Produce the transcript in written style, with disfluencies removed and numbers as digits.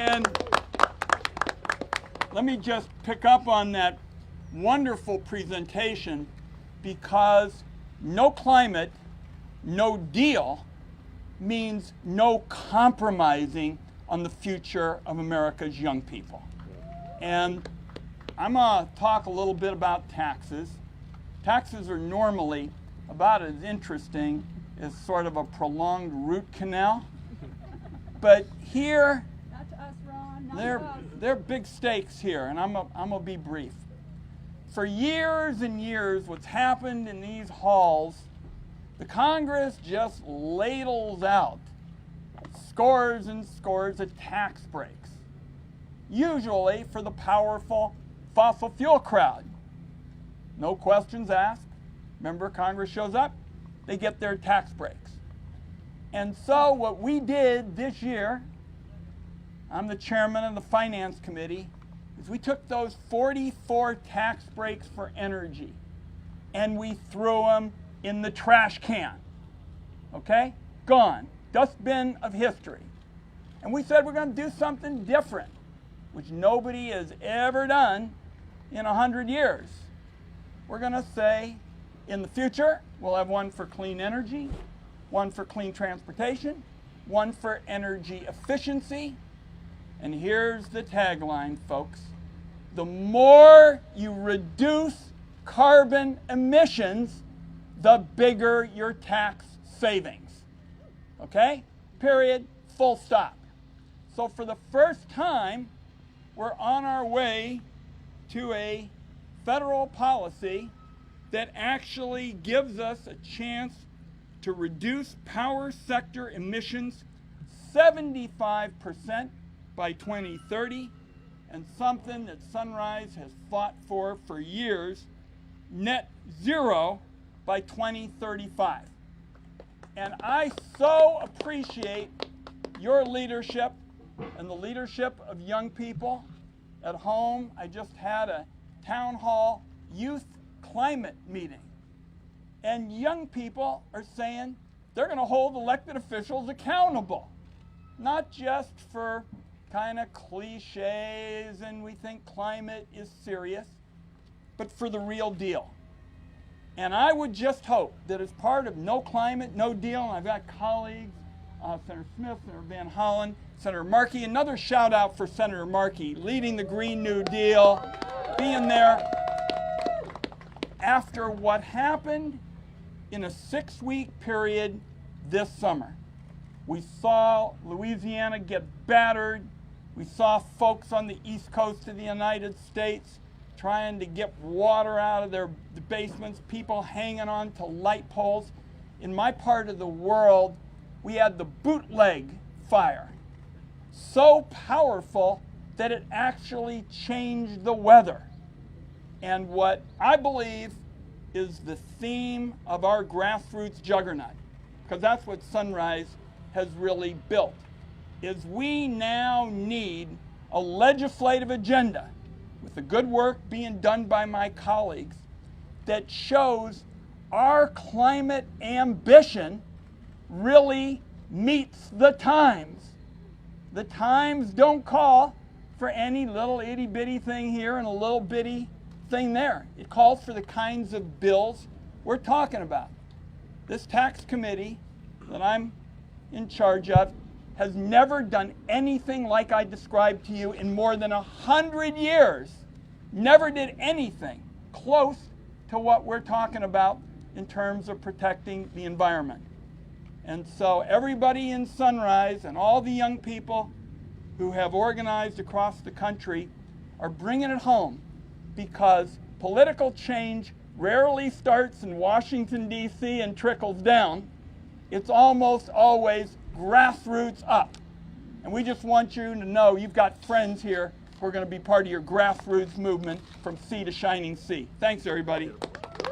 And let me just pick up on that wonderful presentation, because no climate, no deal means no compromising on the future of America's young people. And I'm going to talk a little bit about taxes. Taxes are normally about as interesting as sort of a prolonged root canal. But here, not to us, Ron, not to us. They're big stakes here, and I'm going to be brief. For years and years, what's happened in these halls, the Congress just ladles out scores and scores of tax breaks, usually for the powerful fossil fuel crowd. No questions asked. Member of Congress shows up, they get their tax breaks. And so what we did this year, I'm the chairman of the Finance Committee, is we took those 44 tax breaks for energy and we threw them in the trash can. Okay? Gone. Dustbin of history. And we said we're going to do something different, which nobody has ever done in 100 years. We're going to say, in the future, we'll have one for clean energy, one for clean transportation, one for energy efficiency. And here's the tagline, folks. The more you reduce carbon emissions, the bigger your tax savings. Okay? Period. Full stop. So for the first time, we're on our way to a federal policy that actually gives us a chance to reduce power sector emissions 75% by 2030, and something that Sunrise has fought for years, net zero by 2035. And I so appreciate your leadership and the leadership of young people at home. I just had a town hall youth climate meeting. And young people are saying they're going to hold elected officials accountable, not just for kind of cliches and we think climate is serious, but for the real deal. And I would just hope that as part of No Climate, No Deal, and I've got colleagues, Senator Smith, Senator Van Hollen, Senator Markey, another shout out for Senator Markey, leading the Green New Deal, being there. After what happened in a 6-week period this summer, we saw Louisiana get battered. We saw folks on the east coast of the United States trying to get water out of their basements, people hanging on to light poles. In my part of the world, we had the bootleg fire, so powerful that it actually changed the weather. And what I believe is the theme of our grassroots juggernaut, because that's what Sunrise has really built, is we now need a legislative agenda with the good work being done by my colleagues that shows our climate ambition really meets the times. The times don't call for any little itty bitty thing here and a little bitty thing there. It calls for the kinds of bills we're talking about. This tax committee that I'm in charge of has never done anything like I described to you in more than 100 years. Never did anything close to what we're talking about in terms of protecting the environment. And so everybody in Sunrise and all the young people who have organized across the country are bringing it home, because political change rarely starts in Washington, D.C. and trickles down. It's almost always grassroots up. And we just want you to know you've got friends here who are going to be part of your grassroots movement from sea to shining sea. Thanks, everybody.